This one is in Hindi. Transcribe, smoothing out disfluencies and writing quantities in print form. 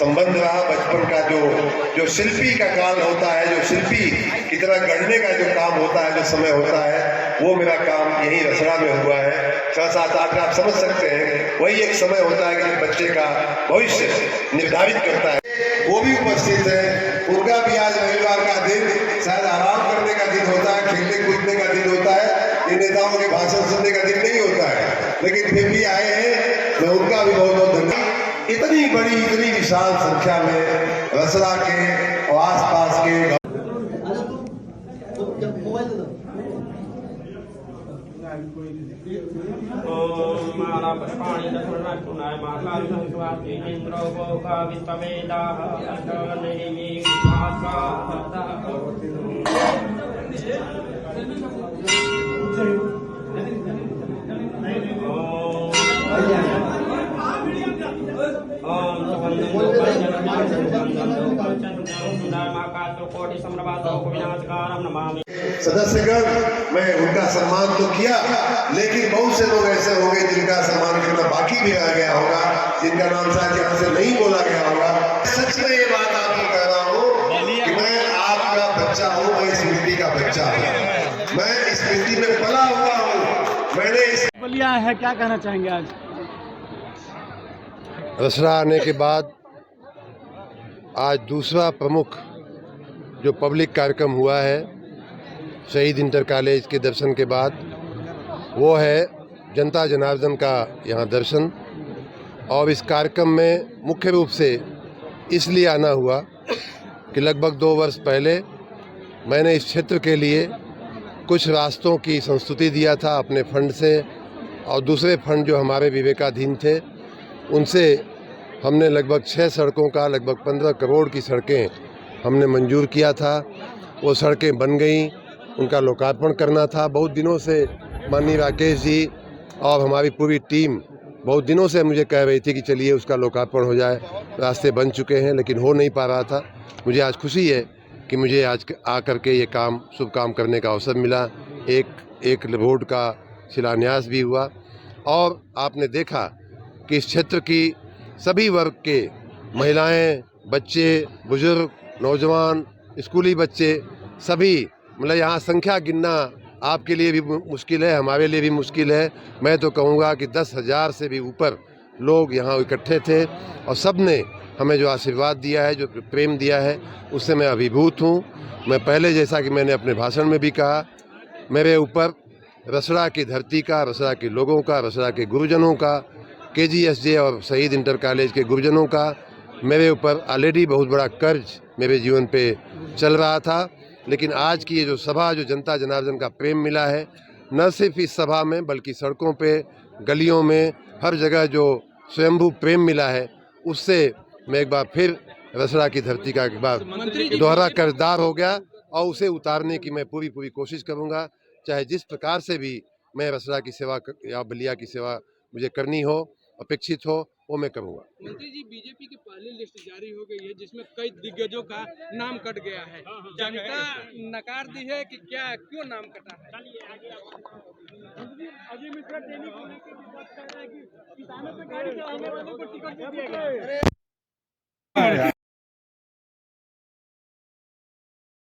संबंध रहा। बचपन का जो शिल्पी का काल होता है, जो शिल्पी की तरह गढ़ने का जो काम होता है, जो समय होता है, वो मेरा काम यही रसड़ा में हुआ है। 6-7-8 आप समझ सकते हैं, वही एक समय होता है कि जब बच्चे का भविष्य निर्धारित करता है। वो भी उपस्थित है, उनका भी आज रविवार का दिन शायद आराम करने का दिन होता है, खेलने कूदने का दिन होता है, इन नेताओं के भाषण सुनने का दिन नहीं होता है, लेकिन फिर भी आए हैं। मैं उनका भी बहुत बहुत धन्यवाद। इतनी बड़ी, इतनी विशाल संख्या में रसड़ा के और आसपास के सदस्यगण, मैं उनका सम्मान तो किया, लेकिन बहुत से लोग ऐसे होंगे जिनका सम्मान करना बाकी भी रह गया होगा, जिनका नाम शायद यहाँ से नहीं बोला गया होगा। सच में ये बात आपको कह रहा हूँ कि मैं आपका बच्चा हूँ, मैं इस मिट्टी का बच्चा हूँ, मैं इस मिट्टी में पला हुआ हूँ। मैंने इस बलिया है, क्या कहना चाहेंगे आज? रसड़ा आने के बाद आज दूसरा प्रमुख जो पब्लिक कार्यक्रम हुआ है शहीद इंटर कॉलेज के दर्शन के बाद, वो है जनता जनार्दन का यहाँ दर्शन। और इस कार्यक्रम में मुख्य रूप से इसलिए आना हुआ कि लगभग 2 वर्ष पहले मैंने इस क्षेत्र के लिए कुछ रास्तों की संस्तुति दिया था अपने फंड से, और दूसरे फंड जो हमारे विवेकाधीन थे उनसे हमने लगभग 6 सड़कों का लगभग 15 करोड़ की सड़कें हमने मंजूर किया था। वो सड़कें बन गईं, उनका लोकार्पण करना था। बहुत दिनों से माननीय राकेश जी और हमारी पूरी टीम बहुत दिनों से मुझे कह रही थी कि चलिए उसका लोकार्पण हो जाए। रास्ते बन चुके हैं लेकिन हो नहीं पा रहा था। मुझे आज खुशी है कि मुझे आज आकर के ये काम, शुभ काम करने का अवसर मिला। एक रोड का शिलान्यास भी हुआ, और आपने देखा कि इस क्षेत्र की सभी वर्ग के महिलाएं, बच्चे, बुजुर्ग, नौजवान, स्कूली बच्चे, सभी, मतलब यहाँ संख्या गिनना आपके लिए भी मुश्किल है, हमारे लिए भी मुश्किल है। मैं तो कहूँगा कि 10,000 से भी ऊपर लोग यहाँ इकट्ठे थे, और सब ने हमें जो आशीर्वाद दिया है, जो प्रेम दिया है, उससे मैं अभिभूत हूँ। मैं पहले, जैसा कि मैंने अपने भाषण में भी कहा, मेरे ऊपर रसड़ा की धरती का, रसड़ा के लोगों का, रसड़ा के गुरुजनों का, KGSJ और शहीद इंटर कॉलेज के गुरुजनों का मेरे ऊपर ऑलरेडी बहुत बड़ा कर्ज मेरे जीवन पे चल रहा था। लेकिन आज की ये जो सभा, जो जनता जनार्दन का प्रेम मिला है, न सिर्फ इस सभा में बल्कि सड़कों पे, गलियों में, हर जगह जो स्वयंभू प्रेम मिला है, उससे मैं एक बार फिर रसड़ा की धरती का एक बार दोहरा कर्जदार हो गया, और उसे उतारने की मैं पूरी कोशिश करूँगा। चाहे जिस प्रकार से भी मैं रसड़ा की सेवा या बलिया की सेवा मुझे करनी हो, अपेक्षित हो, वो मैं करूँगा। मंत्री जी, बीजेपी की पहली लिस्ट जारी हो गई है जिसमें कई दिग्गजों का नाम कट गया है। जनता नकार दी है कि क्या, क्यों नाम कटा है? अजय मिश्रा टेली को लेकर भी बात कर रहे हैं कि किसानों पे गाड़ी चलाने वालों को टिकट नहीं दिया गया।